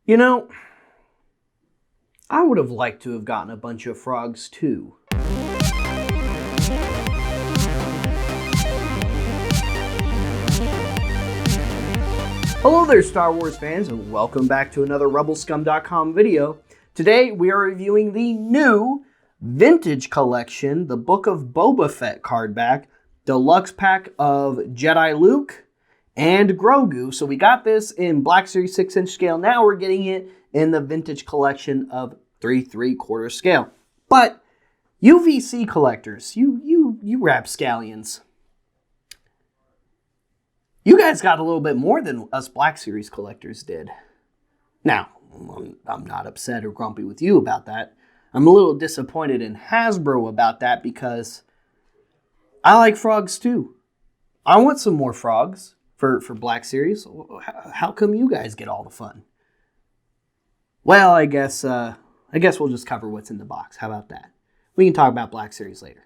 You know, I would have liked to have gotten a bunch of frogs too. Hello there, Star Wars fans, and welcome back to another RebelScum.com video. Today we are reviewing the new vintage collection, the Book of Boba Fett card back, deluxe pack of Jedi Luke and Grogu. So we got this in Black Series 6-inch scale. Now we're getting it in the vintage collection of 3 3/4 scale. But UVC collectors, you rapscallions, you guys got a little bit more than us Black Series collectors did. Now, I'm not upset or grumpy with you about that. I'm a little disappointed in Hasbro about that because I like frogs too. I want some more frogs for Black Series. How come you guys get all the fun? Well, I guess we'll just cover what's in the box. How about that? We can talk about Black Series later.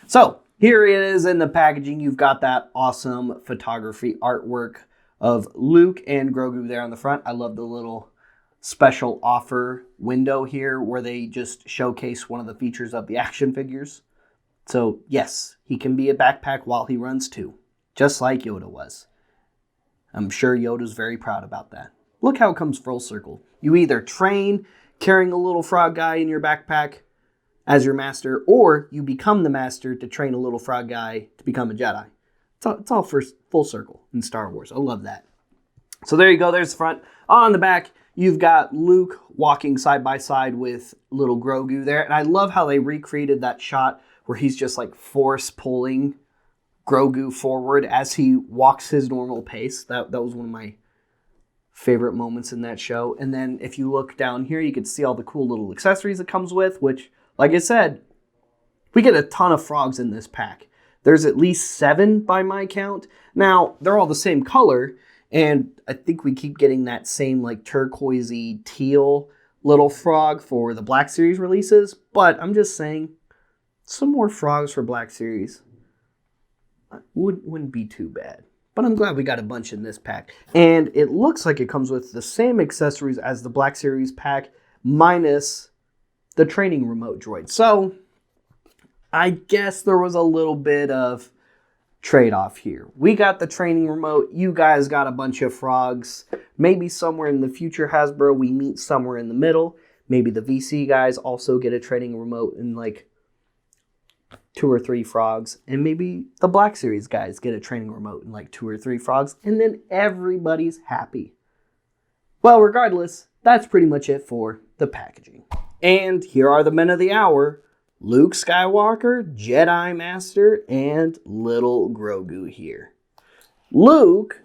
So, here it is in the packaging. You've got that awesome photography artwork of Luke and Grogu there on the front. I love the little special offer window here where they just showcase one of the features of the action figures. So, yes, he can be a backpack while he runs too, just like Yoda was. I'm sure Yoda's very proud about that. Look how it comes full circle. You either train carrying a little frog guy in your backpack as your master, or you become the master to train a little frog guy to become a Jedi. It's all full circle in Star Wars. I love that. So there you go. There's the front. On the back, you've got Luke walking side by side with little Grogu there. And I love how they recreated that shot where he's just like force pulling Grogu forward as he walks his normal pace. That was one of my favorite moments in that show. And then if you look down here, you can see all the cool little accessories it comes with, which, like I said, we get a ton of frogs in this pack. There's at least 7 by my count. Now, they're all the same color, and I think we keep getting that same like turquoisey teal little frog for the Black Series releases, but I'm just saying, some more frogs for Black Series wouldn't be too bad. But I'm glad we got a bunch in this pack. And it looks like it comes with the same accessories as the Black Series pack, minus the training remote droid. So, I guess there was a little bit of trade-off here. We got the training remote. You guys got a bunch of frogs. Maybe somewhere in the future, Hasbro, we meet somewhere in the middle. Maybe the VC guys also get a training remote and like 2 or 3 frogs. And maybe the Black Series guys get a training remote and like 2 or 3 frogs. And then everybody's happy. Well, regardless, that's pretty much it for the packaging. And here are the men of the hour: Luke Skywalker, Jedi Master, and little Grogu here. Luke,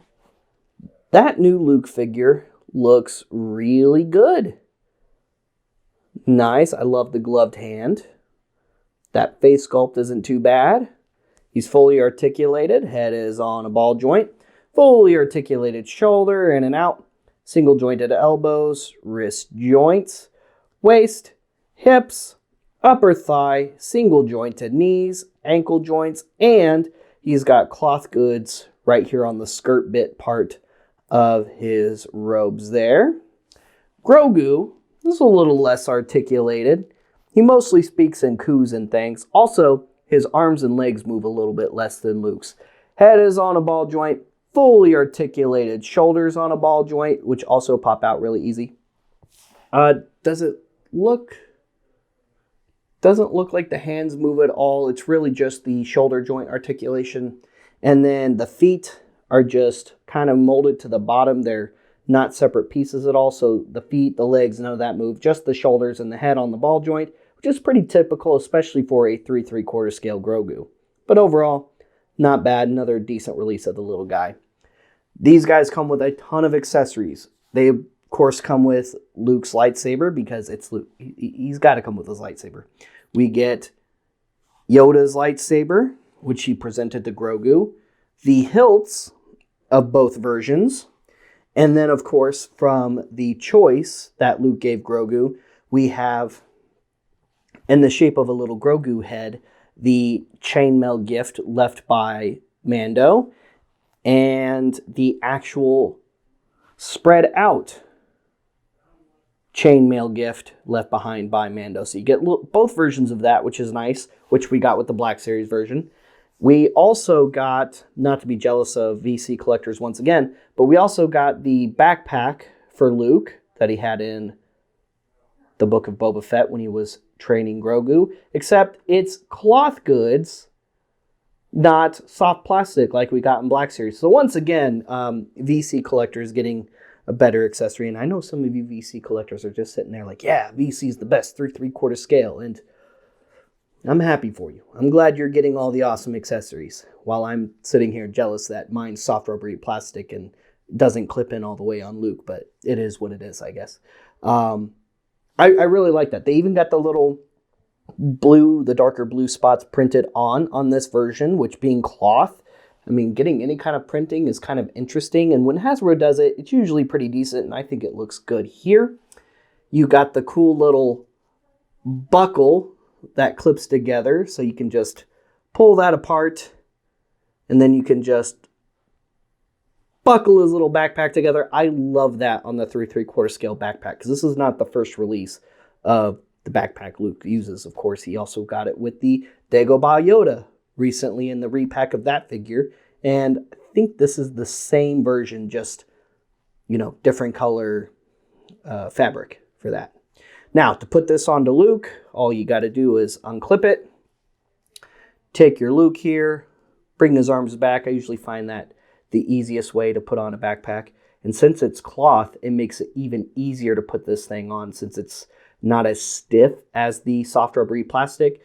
that new Luke figure looks really good. Nice. I love the gloved hand. That face sculpt isn't too bad. He's fully articulated. Head is on a ball joint. Fully articulated shoulder in and out. Single jointed elbows, wrist joints, waist, hips, upper thigh, single jointed knees, ankle joints, and he's got cloth goods right here on the skirt bit part of his robes there. Grogu is a little less articulated. He mostly speaks in coos and thanks. Also, his arms and legs move a little bit less than Luke's. Head is on a ball joint, fully articulated shoulders on a ball joint, which also pop out really easy. Doesn't look like the hands move at all. It's really just the shoulder joint articulation. And then the feet are just kind of molded to the bottom. They're not separate pieces at all. So the feet, the legs, none of that move. Just the shoulders and the head on the ball joint, which is pretty typical, especially for a 3 3/4 scale Grogu. But overall, not bad. Another decent release of the little guy. These guys come with a ton of accessories. They, of course, come with Luke's lightsaber because it's Luke. He's got to come with his lightsaber. We get Yoda's lightsaber, which he presented to Grogu. The hilts of both versions. And then, of course, from the choice that Luke gave Grogu, we have, in the shape of a little Grogu head, the chainmail gift left by Mando, and the actual spread out chainmail gift left behind by Mando. So you get both versions of that, which is nice, which we got with the Black Series version. We also got, not to be jealous of VC collectors once again, but we also got the backpack for Luke that he had in the Book of Boba Fett when he was training Grogu, except it's cloth goods, not soft plastic like we got in Black Series. So once again, VC collectors getting a better accessory. And I know some of you VC collectors are just sitting there like, yeah, VC's the best 3/3 scale. And I'm happy for you. I'm glad you're getting all the awesome accessories while I'm sitting here jealous that mine's soft rubbery plastic and doesn't clip in all the way on Luke, but it is what it is, I guess. I really like that. They even got the little blue, the darker blue spots printed on this version, which being cloth, I mean, getting any kind of printing is kind of interesting. And when Hasbro does it, it's usually pretty decent, and I think it looks good here. You got the cool little buckle that clips together, so you can just pull that apart, and then you can just buckle his little backpack together. I love that on the 3/3 scale backpack, because this is not the first release of the backpack Luke uses. Of course, he also got it with the Dagobah Yoda recently in the repack of that figure. And I think this is the same version, just, you know, different color fabric for that. Now, to put this onto Luke, all you got to do is unclip it, take your Luke here, bring his arms back. I usually find that the easiest way to put on a backpack. And since it's cloth, it makes it even easier to put this thing on, since it's not as stiff as the soft rubbery plastic.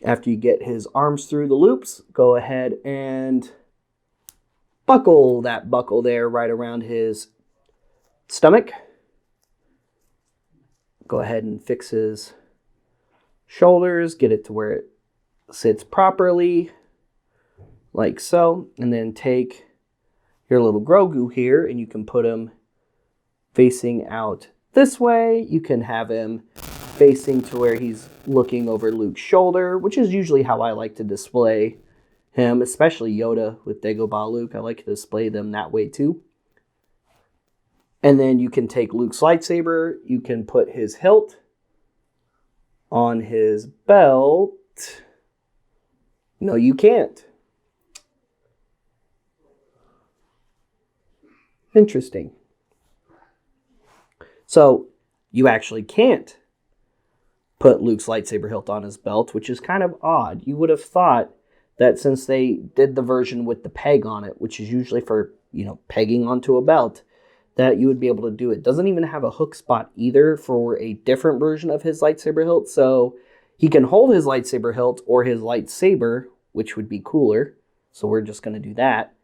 After you get his arms through the loops, go ahead and buckle that buckle there right around his stomach. Go ahead and fix his shoulders, get it to where it sits properly, like so. And then take your little Grogu here, and you can put him facing out this way. You can have him facing to where he's looking over Luke's shoulder, which is usually how I like to display him, especially Yoda with Dagobah Luke. I like to display them that way too. And then you can take Luke's lightsaber, you can put his hilt on his belt. No, you can't. Interesting. So you actually can't put Luke's lightsaber hilt on his belt, which is kind of odd. You would have thought that since they did the version with the peg on it, which is usually for, you know, pegging onto a belt, that you would be able to do it. Doesn't even have a hook spot either for a different version of his lightsaber hilt. So he can hold his lightsaber hilt or his lightsaber, which would be cooler. So we're just going to do that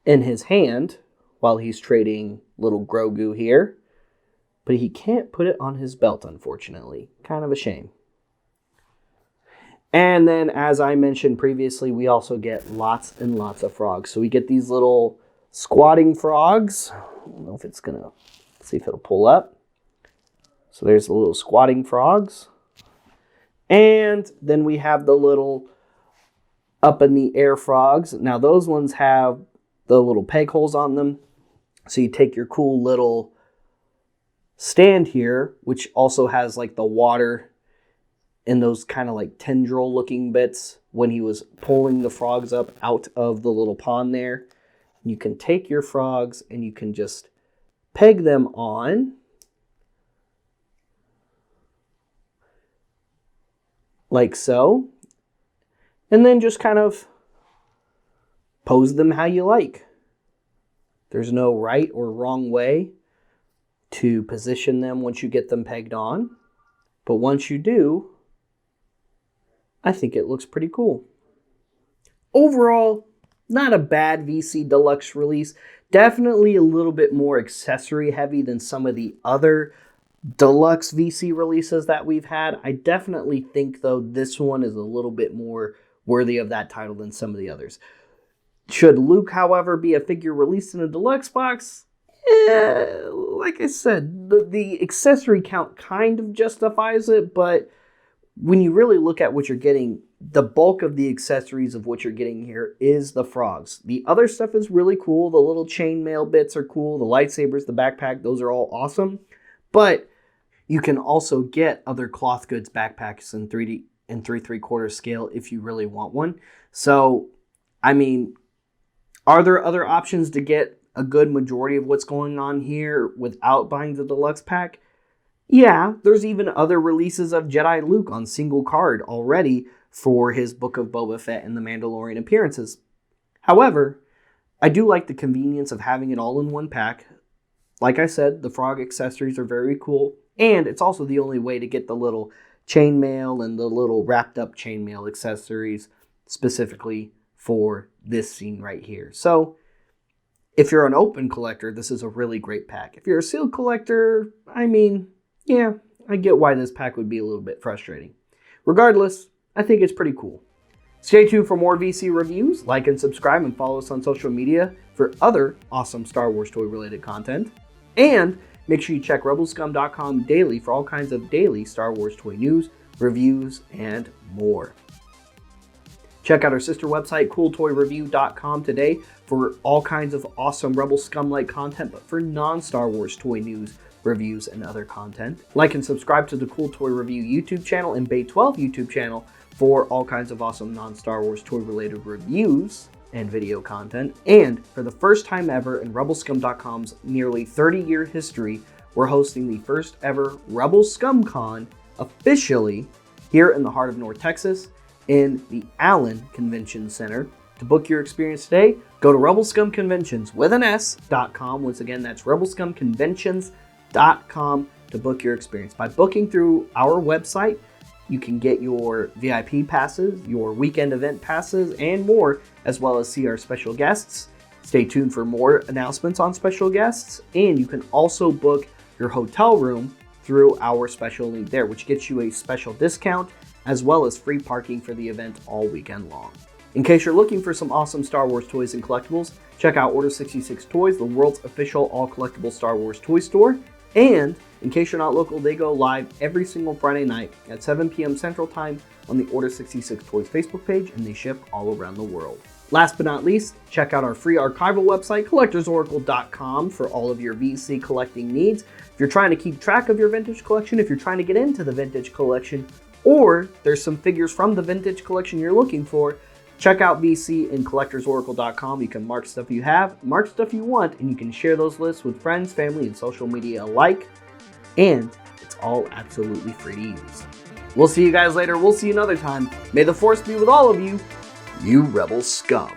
in his hand while he's trading little Grogu here. But he can't put it on his belt, unfortunately. Kind of a shame. And then, as I mentioned previously, we also get lots and lots of frogs. So we get these little squatting frogs. I don't know if it's going to, see if it'll pull up. So there's the little squatting frogs. And then we have the little up in the air frogs. Now those ones have the little peg holes on them. So you take your cool little stand here, which also has like the water and those kind of like tendril looking bits when he was pulling the frogs up out of the little pond there. You can take your frogs and you can just peg them on like so, and then just kind of pose them how you like. There's no right or wrong way to position them once you get them pegged on. But once you do, I think it looks pretty cool. Overall, not a bad VC Deluxe release. Definitely a little bit more accessory heavy than some of the other Deluxe VC releases that we've had. I definitely think, though, this one is a little bit more worthy of that title than some of the others. Should Luke, however, be a figure released in a Deluxe box? Like I said, the accessory count kind of justifies it, but when you really look at what you're getting, the bulk of the accessories of what you're getting here is the frogs. The other stuff is really cool. The little chainmail bits are cool. The lightsabers, the backpack, those are all awesome. But You can also get other cloth goods backpacks in 3D and 3/3 scale if you really want one. So, I mean, are there other options to get a good majority of what's going on here without buying the deluxe pack? Yeah, there's even other releases of Jedi Luke on single card already for his Book of Boba Fett and the Mandalorian appearances. However, I do like the convenience of having it all in one pack. Like I said, the frog accessories are very cool, and it's also the only way to get the little chainmail and the little wrapped up chainmail accessories specifically for this scene right here. So, if you're an open collector, this is a really great pack. If you're a sealed collector, I mean, yeah, I get why this pack would be a little bit frustrating. Regardless, I think it's pretty cool. Stay tuned for more VC reviews. Like and subscribe and follow us on social media for other awesome Star Wars toy related content. And make sure you check rebelscum.com daily for all kinds of daily Star Wars toy news, reviews, and more. Check out our sister website, cooltoyreview.com today for all kinds of awesome Rebel Scum-like content, but for non-Star Wars toy news, reviews, and other content. Like and subscribe to the Cool Toy Review YouTube channel and Bay 12 YouTube channel for all kinds of awesome non-Star Wars toy-related reviews and video content. And for the first time ever in rebelscum.com's nearly 30-year history, we're hosting the first ever Rebel Scum Con officially here in the heart of North Texas in the Allen Convention Center. To book your experience today, go to rebelscumconventions.com. Once again, that's rebelscumconventions.com to book your experience. By booking through our website, you can get your VIP passes, your weekend event passes, and more, as well as see our special guests. Stay tuned for more announcements on special guests, and you can also book your hotel room through our special link there, which gets you a special discount, as well as free parking for the event all weekend long. In case you're looking for some awesome Star Wars toys and collectibles, check out Order 66 Toys, the world's official all-collectible Star Wars toy store. And in case you're not local, they go live every single Friday night at 7 p.m. Central Time on the Order 66 Toys Facebook page, and they ship all around the world. Last but not least, check out our free archival website, collectorsoracle.com, for all of your VC collecting needs. If you're trying to keep track of your vintage collection, if you're trying to get into the vintage collection, or there's some figures from the vintage collection you're looking for, check out VC and collectorsoracle.com. You can mark stuff you have, mark stuff you want, and you can share those lists with friends, family, and social media alike. And it's all absolutely free to use. We'll see you guys later. We'll see you another time. May the Force be with all of you, you Rebel Scum.